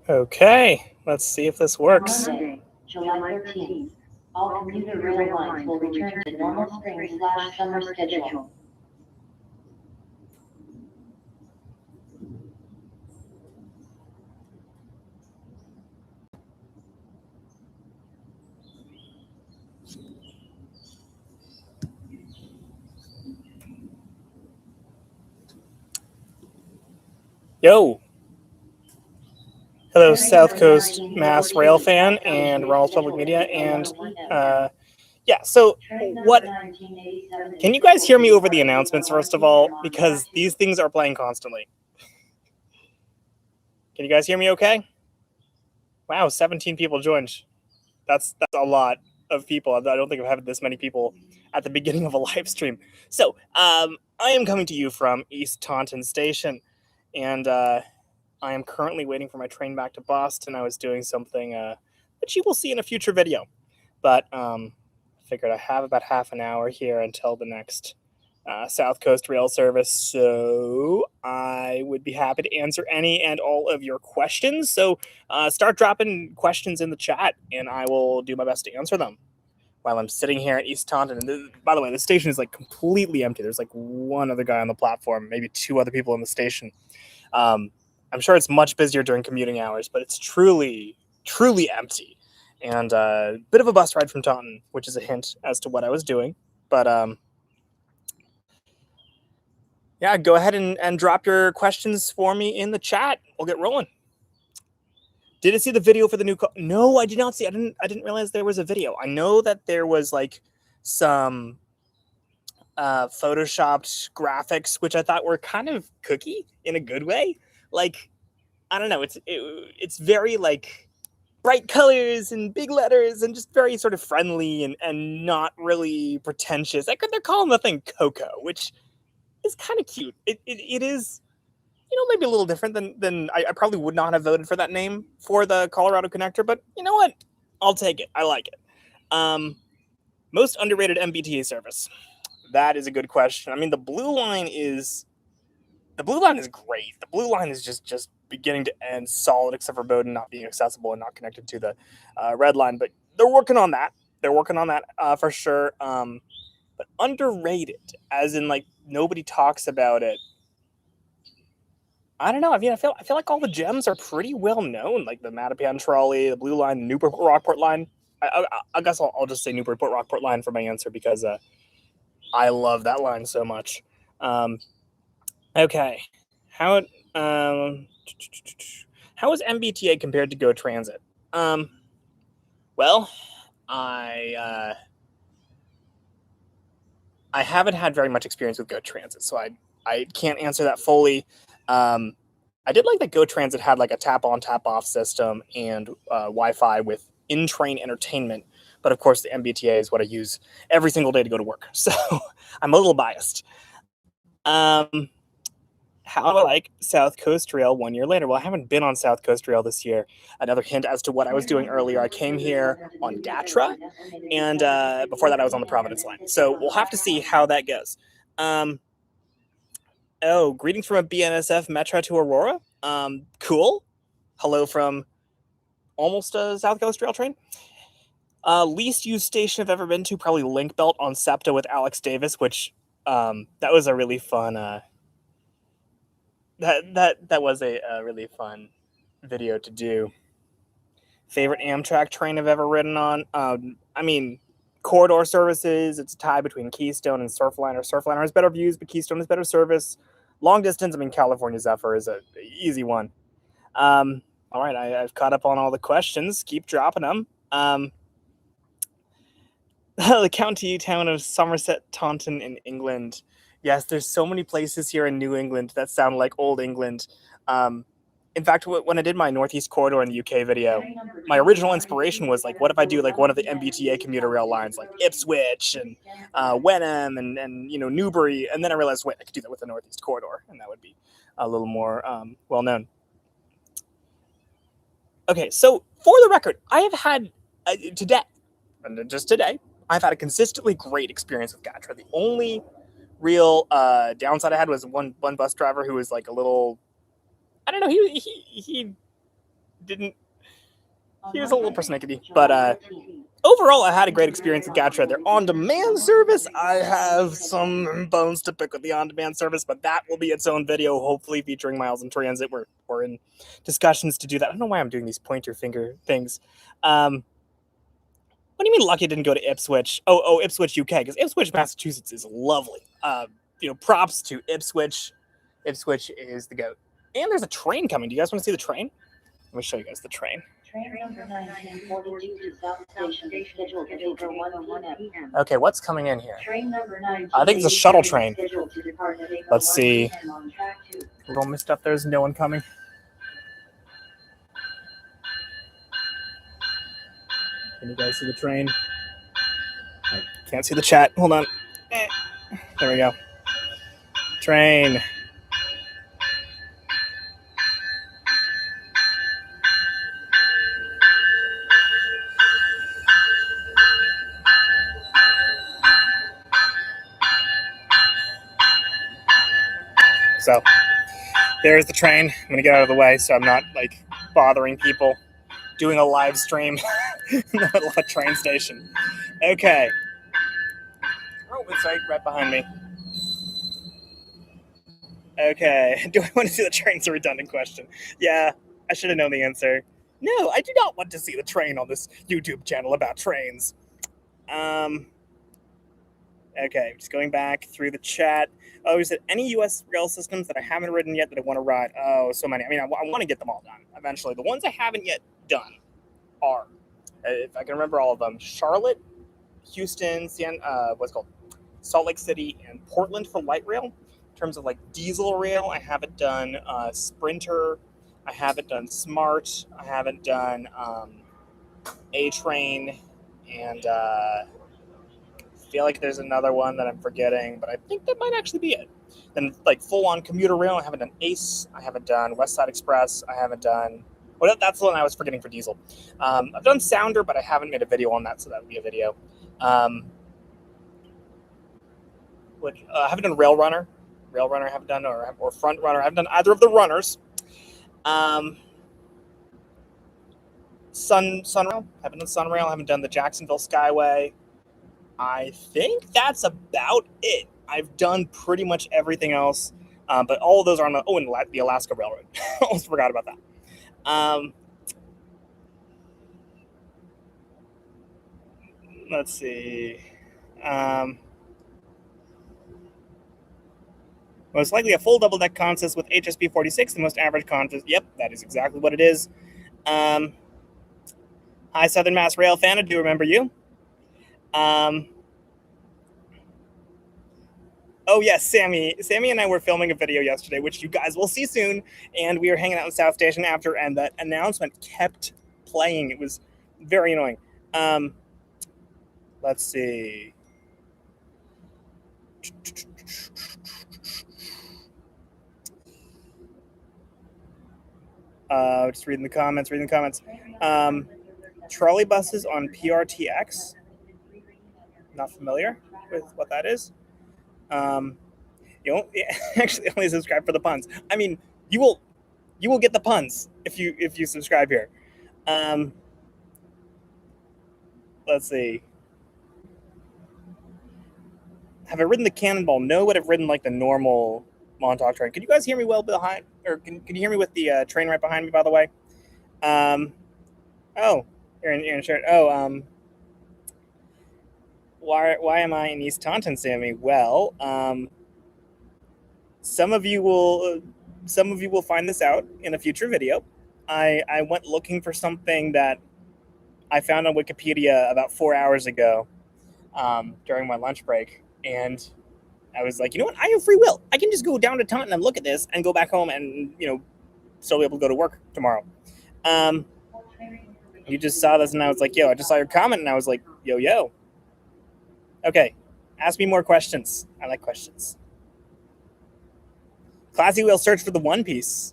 Okay, let's see if this works. Monday, July 13th. All commuter rail lines will return to normal spring/summer schedule. Yo! Hello, South Coast Mass Rail fan and Rawls Public Media, and yeah. So, what? Can you guys hear me over the announcements first of all? Because these things are playing constantly. Can you guys hear me? Okay. Wow, 17 people joined. That's a lot of people. I don't think I've had this many people at the beginning of a live stream. So, I am coming to you from East Taunton Station, and I am currently waiting for my train back to Boston. I was doing something that you will see in a future video, but I figured I have about half an hour here until the next South Coast rail service, so I would be happy to answer any and all of your questions. So start dropping questions in the chat, and I will do my best to answer them while I'm sitting here at East Taunton. And by the way, the station is like completely empty. There's like one other guy on the platform, maybe two other people in the station. I'm sure it's much busier during commuting hours, but it's truly, truly empty. And a bit of a bus ride from Taunton, which is a hint as to what I was doing. But yeah, go ahead and drop your questions for me in the chat. We'll get rolling. Did you see the video for the new? No, I did not see. I didn't realize there was a video. I know that there was like some photoshopped graphics, which I thought were kind of kooky in a good way. Like, I don't know. It's very like bright colors and big letters and just very sort of friendly and not really pretentious. They're calling the thing Coco, which is kind of cute. It is, maybe a little different than I probably would not have voted for that name for the Colorado Connector, but you know what? I'll take it. I like it. Most underrated MBTA service. That is a good question. I mean, the blue line is great. The blue line is just beginning to end solid, except for Bowdoin not being accessible and not connected to the red line. But they're working on that. For sure. But underrated, as in like nobody talks about it. I don't know. I mean, I feel like all the gems are pretty well known, like the Mattapan trolley, the blue line, the Newport Rockport line. I guess I'll just say Newport Rockport line for my answer because I love that line so much. Okay, how is MBTA compared to Go Transit? Well, I haven't had very much experience with Go Transit, so I can't answer that fully. I did like that Go Transit had like a tap on, tap off system and Wi-Fi with in-train entertainment. But of course, the MBTA is what I use every single day to go to work, so I'm a little biased. How do I like South Coast Rail 1 year later? Well, I haven't been on South Coast Rail this year. Another hint as to what I was doing earlier. I came here on Gatra, and before that I was on the Providence line. So we'll have to see how that goes. Greetings from a BNSF Metro to Aurora. Cool. Hello from almost a South Coast Rail train. Least used station I've ever been to, probably Link Belt on SEPTA with Alex Davis, which that was a really fun that was a really fun video to do. Favorite Amtrak train I've ever ridden on? I mean, corridor services, it's a tie between Keystone and Surfliner. Surfliner has better views, but Keystone has better service. Long distance, I mean, California Zephyr is an easy one. All right, I've caught up on all the questions. Keep dropping them. The county town of Somerset, Taunton in England. Yes, there's so many places here in New England that sound like old England. In fact, when I did my Northeast Corridor in the UK video, my original inspiration was like, what if I do like one of the MBTA commuter rail lines, like Ipswich and Wenham and Newbury, and then I realized, wait, I could do that with the Northeast Corridor, and that would be a little more well known. Okay, so for the record, I have had today, I've had a consistently great experience with Gatra. The only real downside I had was one bus driver who was like a little, I don't know, he didn't. He was a little persnickety, but overall, I had a great experience with Gacha. Their on-demand service, I have some bones to pick with the on-demand service, but that will be its own video, hopefully featuring Miles in Transit. We're in discussions to do that. I don't know why I'm doing these pointer finger things. What do you mean Lucky didn't go to Ipswich? Oh, Ipswich, UK, because Ipswich, Massachusetts is lovely. Props to Ipswich. Ipswich is the goat. And there's a train coming. Do you guys want to see the train? Let me show you guys the train. Train number 1942 to South Station is scheduled to leave at 1 p.m. Okay, what's coming in here? Train number 19. I think it's a shuttle train. Scheduled to depart at Let's see. 1 p.m. on track 2. Roll my stuff. There's no one coming. Can you guys see the train? I can't see the chat. Hold on. There we go. Train. So there's the train. I'm gonna get out of the way so I'm not like bothering people doing a live stream in the middle of a train station. Okay. Oh, it's right behind me. Okay. Do I want to see the train? It's a redundant question. Yeah, I should have known the answer. No, I do not want to see the train on this YouTube channel about trains. Okay, just going back through the chat. Oh, is it any U.S. rail systems that I haven't ridden yet that I want to ride? Oh, so many. I mean, I want to get them all done eventually. The ones I haven't yet done are, if I can remember all of them, Charlotte, Houston, Salt Lake City, and Portland for light rail. In terms of like diesel rail, I haven't done Sprinter. I haven't done Smart. I haven't done A-Train, and I feel like there's another one that I'm forgetting, but I think that might actually be it. Then like full-on commuter rail, I haven't done Ace. I haven't done West Side Express. I haven't done... Well, that's the one I was forgetting for diesel. I've done Sounder, but I haven't made a video on that, so that would be a video. I haven't done Rail Runner. Rail Runner I haven't done, or Front Runner. I haven't done either of the runners. Sunrail. I haven't done Sunrail. I haven't done the Jacksonville Skyway. I think that's about it. I've done pretty much everything else, but all of those are on and the Alaska Railroad. Almost forgot about that. Let's see. Most likely a full double-deck consist with HSP 46, the most average consist. Yep, that is exactly what it is. Hi, Southern Mass Rail fan. I do remember you. Oh yes, Sammy and I were filming a video yesterday, which you guys will see soon, and we were hanging out in South Station after, and that announcement kept playing. It was very annoying. Let's see. Just reading the comments. Trolley buses on PRTX. Not familiar with what that is. Actually only subscribe for the puns. I mean, you will get the puns if you subscribe here. Let's see. Have I ridden the Cannonball? No, but I've ridden like the normal Montauk train. Can you guys hear me well behind? Or can you hear me with the train right behind me? By the way. Oh, you're in shirt. Oh, why am I in East Taunton, Sammy? Well, some of you will find this out in a future video. I went looking for something that I found on Wikipedia about 4 hours ago during my lunch break, and I was like, you know what? I have free will. I can just go down to Taunton and look at this and go back home and still be able to go to work tomorrow. You just saw this, and I was like, yo, I just saw your comment, and I was like, yo. Okay, ask me more questions. I like questions. Classy Wheel search for the One Piece.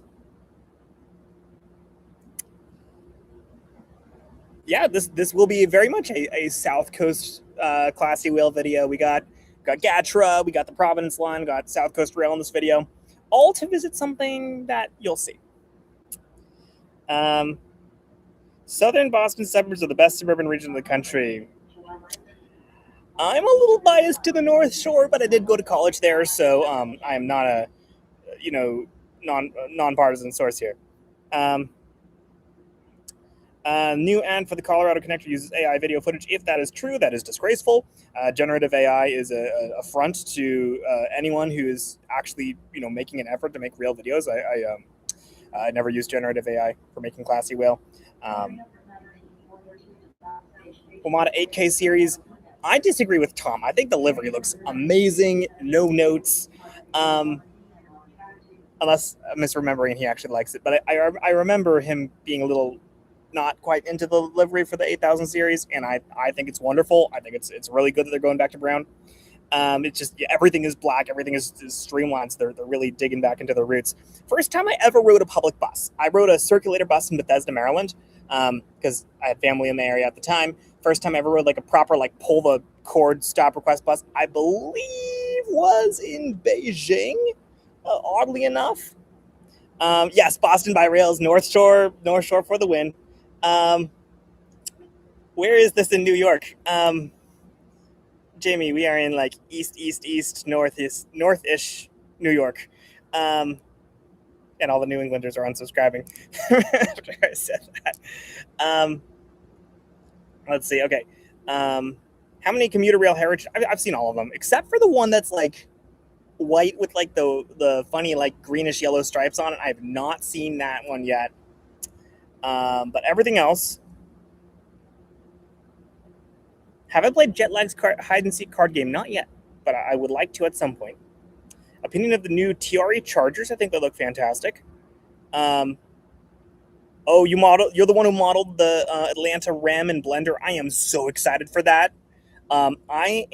Yeah, this will be very much a South Coast Classy Wheel video. We got Gatra, we got the Providence line, got South Coast Rail in this video, all to visit something that you'll see. Southern Boston suburbs are the best suburban region of the country. I'm a little biased to the North Shore, but I did go to college there, so I am not a nonpartisan source here. New ad for the Colorado Connector uses AI video footage. If that is true, that is disgraceful. Generative AI is a affront to anyone who is actually making an effort to make real videos. I never used generative AI for making Classy Whale. Omada 8K series. I disagree with Tom. I think the livery looks amazing. No notes. Unless I'm misremembering, he actually likes it. But I remember him being a little not quite into the livery for the 8000 series, and I think it's wonderful. I think it's really good that they're going back to brown. It's just everything is black, everything is streamlined. So they're really digging back into their roots. First time I ever rode a public bus. I rode a circulator bus in Bethesda, Maryland, because I had family in the area at the time. First time I ever rode like a proper pull the cord stop request bus, I believe was in Beijing. Oddly enough, yes, Boston by rails, North Shore for the win. Where is this in New York? Jamie, we are in east, north-ish New York. And all the New Englanders are unsubscribing after I said that. Let's see. Okay. How many commuter rail heritage? I've seen all of them, except for the one that's white with the funny greenish yellow stripes on it. I have not seen that one yet. But everything else. Have I played Jetlag's hide and seek card game? Not yet, but I would like to at some point. Opinion of the new TRE Chargers? I think they look fantastic. Oh, you're the one who modeled the Atlanta Ram and Blender. I am so excited for that. I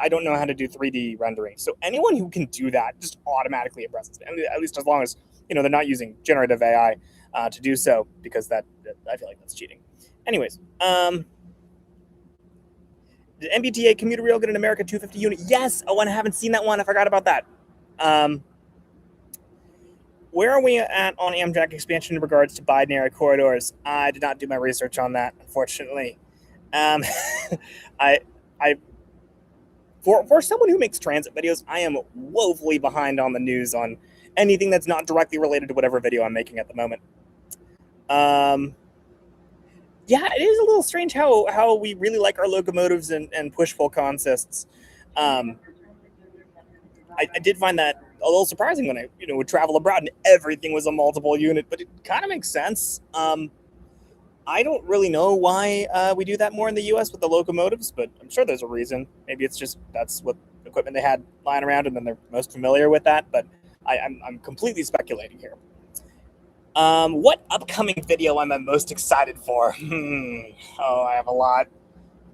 don't know how to do 3D rendering, so anyone who can do that just automatically impresses me. At least as long as they're not using generative AI to do so, because that I feel like that's cheating. Anyways, did MBTA commuter rail get an America 250 unit? Yes. Oh, and I haven't seen that one. I forgot about that. Where are we at on Amtrak expansion in regards to Biden-era corridors? I did not do my research on that, unfortunately. For someone who makes transit videos, I am woefully behind on the news on anything that's not directly related to whatever video I'm making at the moment. Yeah, it is a little strange how we really like our locomotives and push-pull consists. I did find that a little surprising when I would travel abroad and everything was a multiple unit, but it kind of makes sense. I don't really know why we do that more in the U.S. with the locomotives, but I'm sure there's a reason. Maybe it's just that's what equipment they had lying around, and then they're most familiar with that. But I'm completely speculating here. What upcoming video am I most excited for? Oh, I have a lot.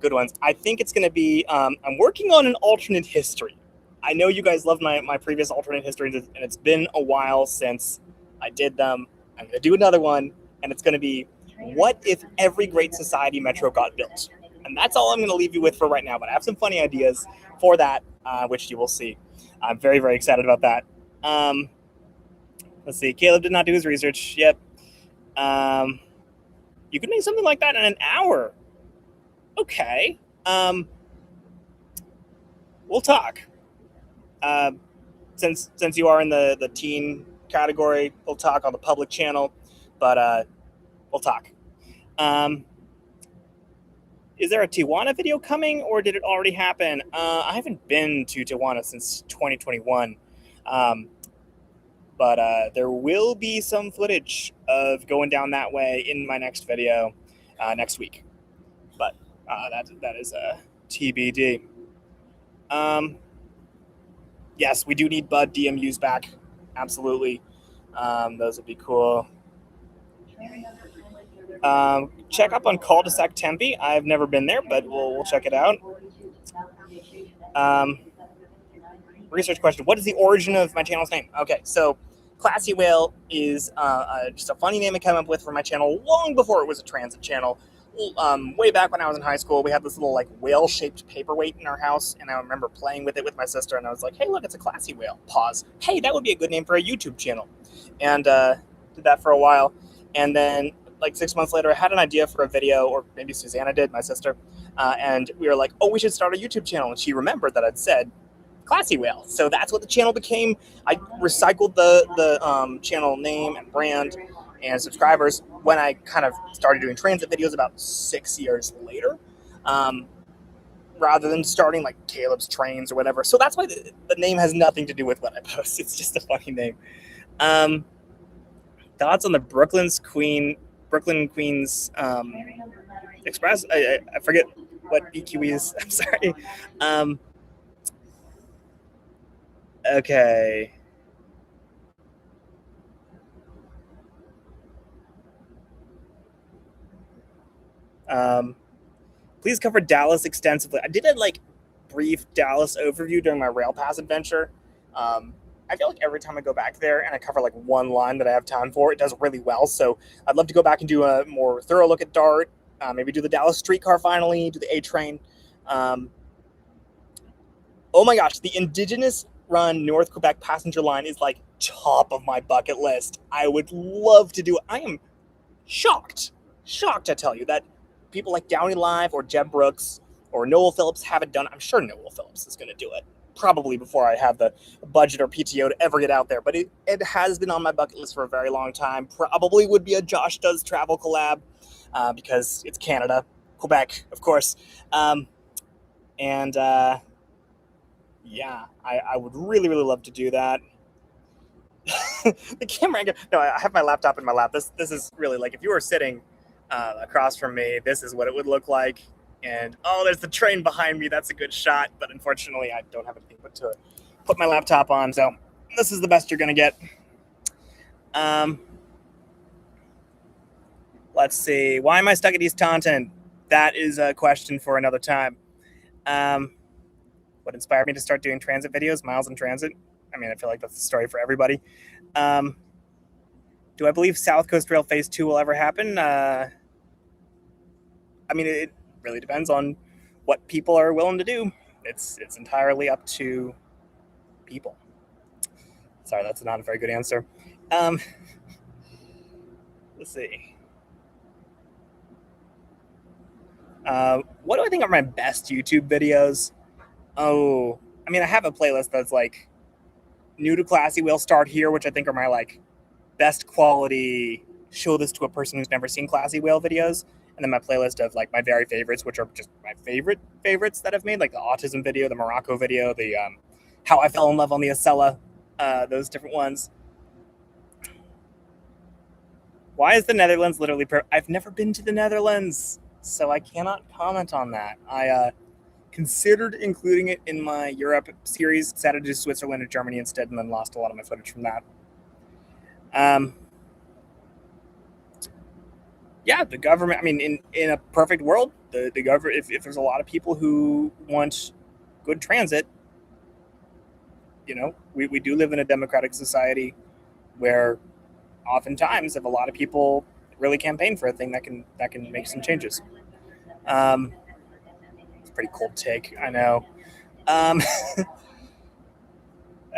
Good ones. I think it's going to be, I'm working on an alternate history. I know you guys loved my previous alternate histories, and it's been a while since I did them. I'm going to do another one, and it's going to be, what if every great society metro got built? And that's all I'm going to leave you with for right now, but I have some funny ideas for that, which you will see. I'm very, very excited about that. Let's see. Caleb did not do his research. Yep. You could make something like that in an hour. Okay. We'll talk. Since you are in the teen category, we'll talk on the public channel. But we'll talk. Is there a Tijuana video coming, or did it already happen? I haven't been to Tijuana since 2021. But there will be some footage of going down that way in my next video next week. But that is TBD. Yes, we do need Bud DMUs back. Absolutely. Those would be cool. Check up on Cul-de-sac Tempe. I've never been there, but we'll check it out. Research question. What is the origin of my channel's name? Okay, so Classy Whale is just a funny name I came up with for my channel long before it was a transit channel. Way back when I was in high school, we had this little whale-shaped paperweight in our house, and I remember playing with it with my sister, and I was like, hey, look, it's a Classy Whale. Pause. Hey, that would be a good name for a YouTube channel. And did that for a while. And then like 6 months later, I had an idea for a video, or maybe Susanna did, my sister, and we were like, oh, we should start a YouTube channel. And she remembered that I'd said Classy Whale. So that's what the channel became. I recycled the channel name and brand and subscribers when I kind of started doing transit videos about 6 years later, rather than starting like Caleb's Trains or whatever. So that's why the name has nothing to do with what I post. It's just a funny name. Thoughts on the Brooklyn Queens Express? I forget what BQ is. I'm sorry. Okay. Please cover Dallas extensively. I did a brief Dallas overview during my rail pass adventure. I feel like every time I go back there and I cover like one line that I have time for, it does really well. So I'd love to go back and do a more thorough look at DART. Maybe do the Dallas streetcar finally, do the A train. Oh my gosh, the Indigenous Run North Quebec passenger line is like top of my bucket list. I would love to do it. I am shocked to tell you that people like Downey Live or Jeb Brooks or Noel Phillips haven't done it. I'm sure Noel Phillips is going to do it probably before I have the budget or PTO to ever get out there. But it has been on my bucket list for a very long time. Probably would be a Josh Does Travel collab because it's Canada, Quebec, of course. Yeah, I would really, really love to do that. The camera angle. No, I have my laptop in my lap. This is really like if you were sitting across from me, this is what it would look like. And oh, there's the train behind me. That's a good shot, but unfortunately, I don't have anything but to put my laptop on. So this is the best you're gonna get. Let's see. Why am I stuck at East Taunton? That is a question for another time. What inspired me to start doing transit videos? Miles in transit. I mean, I feel like that's the story for everybody. Do I believe South Coast Rail Phase 2 will ever happen? I mean, it really depends on what people are willing to do. It's entirely up to people. Sorry, that's not a very good answer. Let's see. What do I think are my best YouTube videos? Oh, I mean, I have a playlist that's like new to Classy Whale, start here, which I think are my like best quality, show this to a person who's never seen Classy Whale videos. And then my playlist of like my very favorites, which are just my favorites that I've made, like the autism video, the Morocco video, the how I fell in love on the Acela, those different ones. Why is the Netherlands literally I've never been to the Netherlands, so I cannot comment on that. I considered including it in my Europe series, decided to do Switzerland or Germany instead, and then lost a lot of my footage from that. Yeah, the government, I mean, in a perfect world, the government, if there's a lot of people who want good transit, you know, we do live in a democratic society where oftentimes if a lot of people really campaign for a thing that can make some changes. It's a pretty cold take, I know.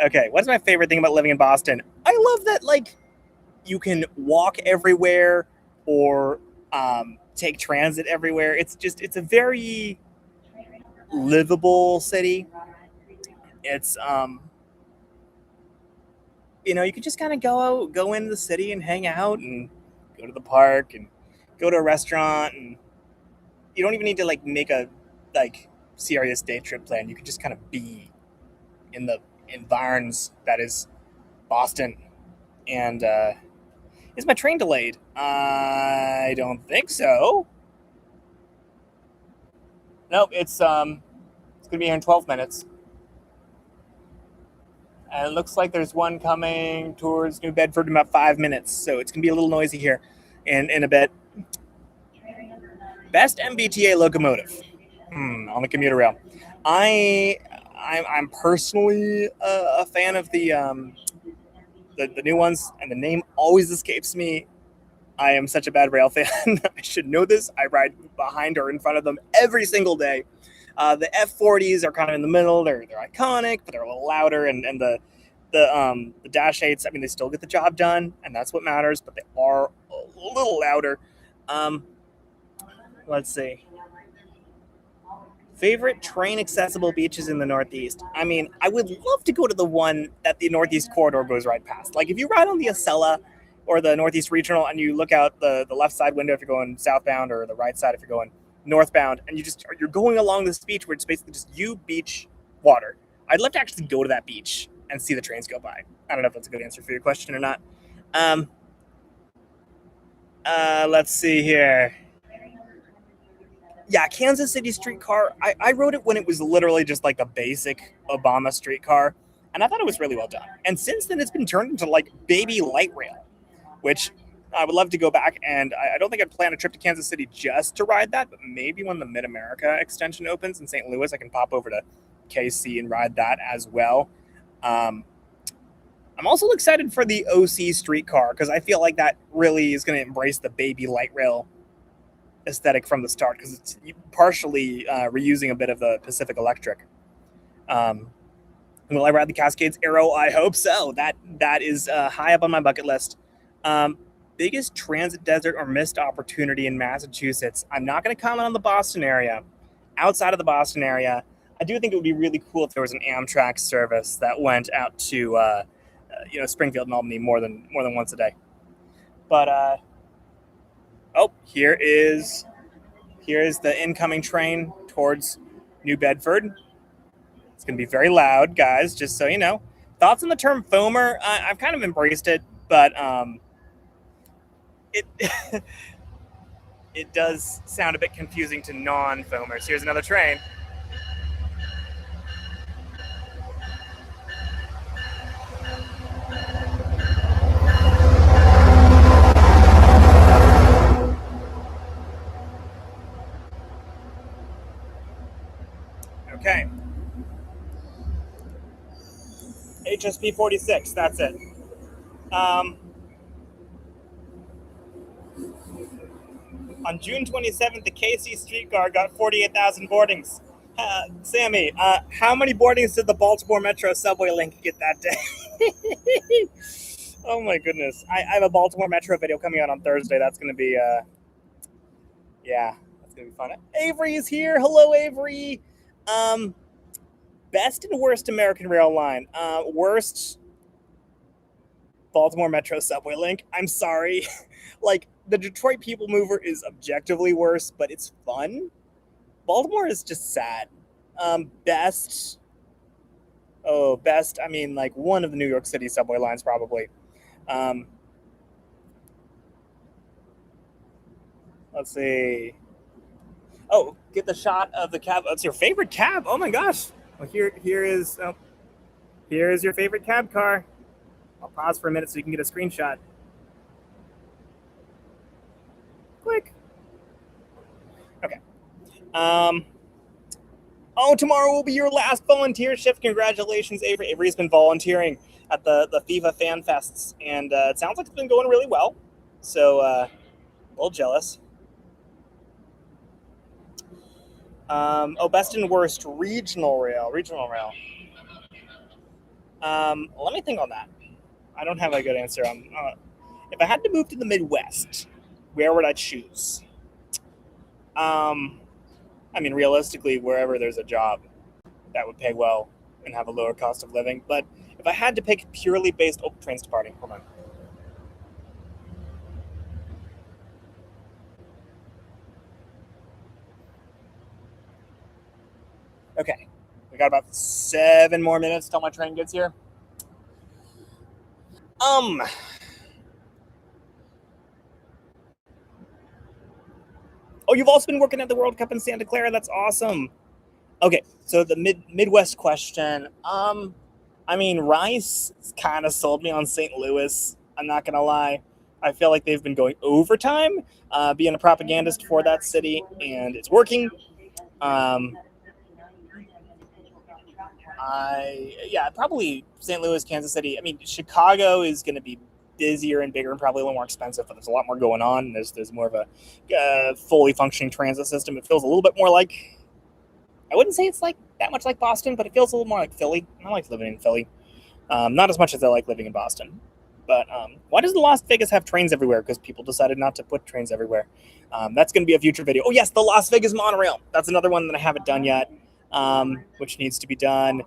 Okay, what's my favorite thing about living in Boston? I love that, like, you can walk everywhere or take transit everywhere. It's a very livable city. It's you know, you could just kind of go into the city and hang out and go to the park and go to a restaurant, and you don't even need to like make a like serious day trip plan. You could just kind of be in the environs that is Boston. And is my train delayed? I don't think so. Nope, it's gonna be here in 12 minutes. And it looks like there's one coming towards New Bedford in about 5 minutes. So it's gonna be a little noisy here in a bit. Best MBTA locomotive on the commuter rail. I'm personally a fan of the new ones, and the name always escapes me. I am such a bad rail fan. I should know this. I ride behind or in front of them every single day. The F40s are kind of in the middle. They're iconic, but they're a little louder. And the Dash 8s, I mean, they still get the job done, and that's what matters, but they are a little louder. Um, let's see. Favorite train accessible beaches in the Northeast? I mean, I would love to go to the one that the Northeast corridor goes right past. Like if you ride on the Acela or the Northeast Regional and you look out the left side window if you're going southbound or the right side if you're going northbound, and you're going along this beach where it's basically just you, beach, water. I'd love to actually go to that beach and see the trains go by. I don't know if that's a good answer for your question or not. Um, let's see here. Yeah, Kansas City streetcar. I wrote it when it was literally just like the basic Obama streetcar, and I thought it was really well done. And since then, it's been turned into like baby light rail, which I would love to go back. And I don't think I'd plan a trip to Kansas City just to ride that, but maybe when the Mid America extension opens in St. Louis, I can pop over to KC and ride that as well. Um, I'm also excited for the OC streetcar because I feel like that really is going to embrace the baby light rail aesthetic from the start because it's partially reusing a bit of the Pacific Electric. Will I ride the Cascades Arrow? I hope so. That is high up on my bucket list. Biggest transit desert or missed opportunity in Massachusetts? I'm not going to comment on the Boston area. Outside of the Boston area, I do think it would be really cool if there was an Amtrak service that went out to Springfield and Albany more than once a day. But here is the incoming train towards New Bedford. It's going to be very loud, guys, just so you know. Thoughts on the term foamer? I've kind of embraced it, but it it does sound a bit confusing to non-foamers. Here's another train. Okay. HSP 46, that's it. On June 27th, the KC streetcar got 48,000 boardings. Sammy, how many boardings did the Baltimore Metro subway link get that day? Oh my goodness. I have a Baltimore Metro video coming out on Thursday. That's going to be, that's going to be fun. Avery is here. Hello, Avery. Best and worst American Rail line. Worst Baltimore Metro subway link. I'm sorry. Like, the Detroit People Mover is objectively worse, but it's fun. Baltimore is just sad. Best. I mean, like one of the New York City subway lines, probably. Let's see. Oh, get the shot of the cab. It's your favorite cab. Oh my gosh. Well, here is your favorite cab car. I'll pause for a minute so you can get a screenshot. Click. Okay. Tomorrow will be your last volunteer shift. Congratulations, Avery. Avery's been volunteering at the FIFA Fan Fests, and it sounds like it's been going really well. So, a little jealous. Best and worst regional rail. Let me think on that. I don't have a good answer. If I had to move to the Midwest, where would I choose? I mean, realistically, wherever there's a job that would pay well and have a lower cost of living. But if I had to pick purely based, train's departing. Hold on. Okay, we got about 7 more minutes till my train gets here. You've also been working at the World Cup in Santa Clara. That's awesome. Okay, so the Midwest question. I mean, Rice kind of sold me on St. Louis. I'm not gonna lie. I feel like they've been going overtime, being a propagandist for that city, and it's working. Probably St. Louis, Kansas City. I mean, Chicago is going to be busier and bigger and probably a little more expensive, but there's a lot more going on. There's more of a fully functioning transit system. It feels a little bit more like, I wouldn't say it's like that much like Boston, but it feels a little more like Philly. I like living in Philly. Not as much as I like living in Boston. But why does Las Vegas have trains everywhere? Because people decided not to put trains everywhere. That's going to be a future video. Oh, yes, the Las Vegas monorail. That's another one that I haven't done yet, which needs to be done.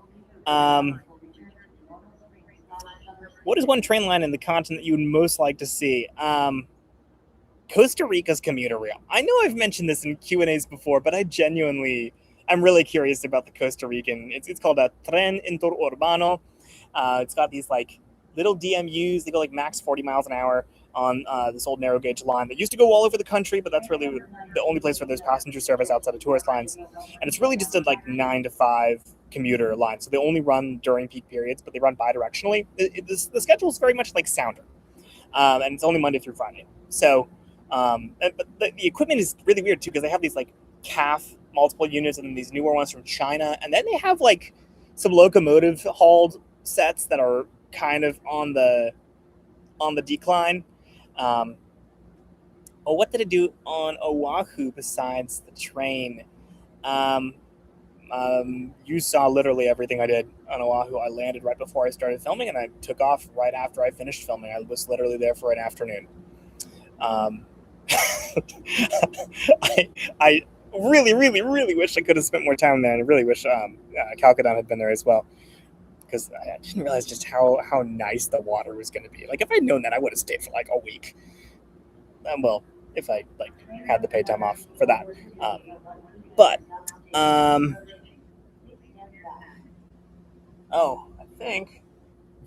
What is one train line in the continent you would most like to see? Costa Rica's commuter rail. I know I've mentioned this in Q&As before, but I'm really curious about the Costa Rican. It's called a Tren Interurbano. It's got these like little DMUs. They go like max 40 miles an hour on this old narrow gauge line that used to go all over the country, but that's really the only place where there's passenger service outside of tourist lines. And it's really just a like 9 to 5 commuter line. So they only run during peak periods, but they run bi-directionally. The schedule is very much like Sounder. And it's only Monday through Friday. So, but the equipment is really weird too, because they have these like CAF multiple units and then these newer ones from China. And then they have like some locomotive hauled sets that are kind of on the decline. What did it do on Oahu besides the train? You saw literally everything I did on Oahu. I landed right before I started filming, and I took off right after I finished filming. I was literally there for an afternoon. I really, really, really wish I could have spent more time there, and I really wish Calcadon had been there as well, because I didn't realize just how nice the water was going to be. Like, if I'd known that, I would have stayed for like a week. Well, if I like had the pay time off for that. I think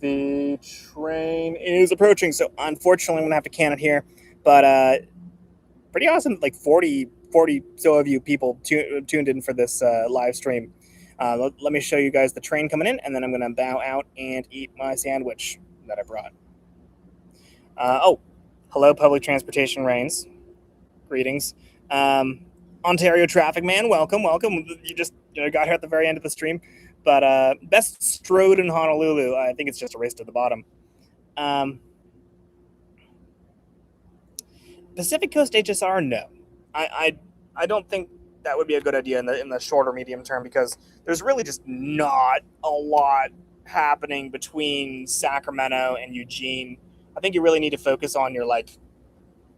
the train is approaching, so unfortunately I'm going to have to can it here. But pretty awesome, like 40 so of you people tuned in for this live stream. Let me show you guys the train coming in, and then I'm going to bow out and eat my sandwich that I brought. Hello, public transportation reigns. Greetings. Ontario traffic man, welcome. You just got here at the very end of the stream. But best strode in Honolulu, I think it's just a race to the bottom. Pacific Coast HSR, no. I don't think that would be a good idea in the shorter medium term, because there's really just not a lot happening between Sacramento and Eugene. I think you really need to focus on your like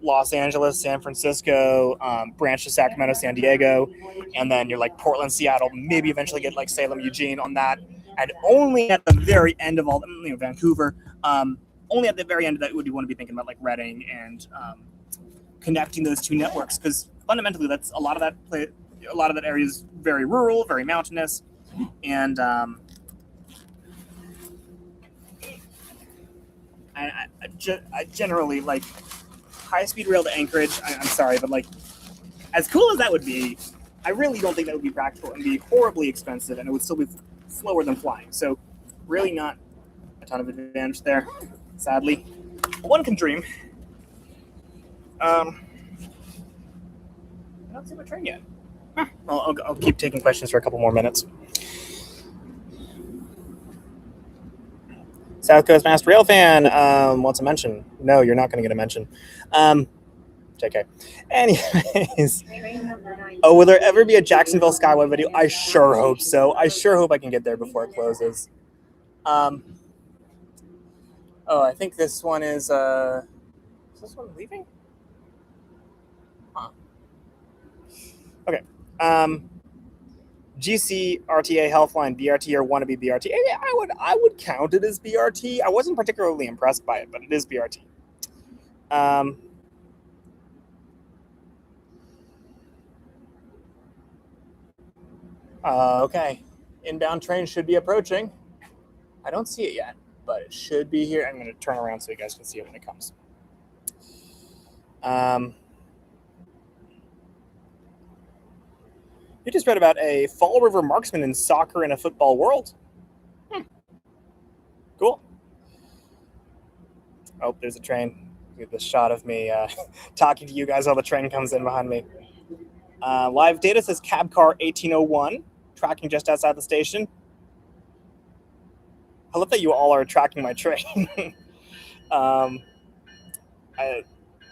Los Angeles, San Francisco, branch to Sacramento, San Diego, and then you're like Portland, Seattle, maybe eventually get like Salem, Eugene on that, and only at the very end of all, Vancouver, only at the very end of that would you want to be thinking about like Reading and connecting those two networks, because fundamentally that's a lot of that area is very rural, very mountainous, and I generally like high-speed rail to Anchorage. I'm sorry, but like, as cool as that would be, I really don't think that would be practical and be horribly expensive, and it would still be slower than flying. So, really not a ton of advantage there, sadly. But one can dream. I don't see my train yet. I'll keep taking questions for a couple more minutes. South Coast Master Rail fan wants a mention. No, you're not going to get a mention. JK. Anyways. Will there ever be a Jacksonville Skyway video? I sure hope so. I sure hope I can get there before it closes. I think this one is this one leaving? Huh. Okay. GC, RTA, Healthline, BRT, or wannabe BRT. I would count it as BRT. I wasn't particularly impressed by it, but it is BRT. Okay. Inbound train should be approaching. I don't see it yet, but it should be here. I'm going to turn around so you guys can see it when it comes. You just read about a Fall River marksman in soccer in a football world. Cool. Oh, there's a train. Get this shot of me talking to you guys while the train comes in behind me. Live data says cab car 1801, tracking just outside the station. I love that you all are tracking my train.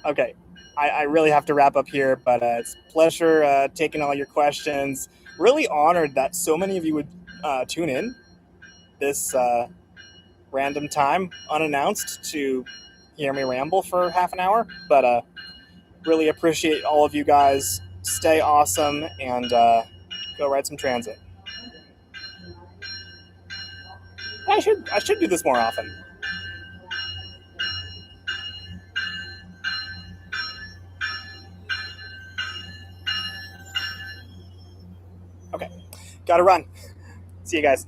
Okay. I really have to wrap up here, but it's a pleasure taking all your questions. Really honored that so many of you would tune in this random time, unannounced, to hear me ramble for half an hour. But really appreciate all of you guys. Stay awesome and go ride some transit. I should do this more often. Okay, gotta run. See you guys.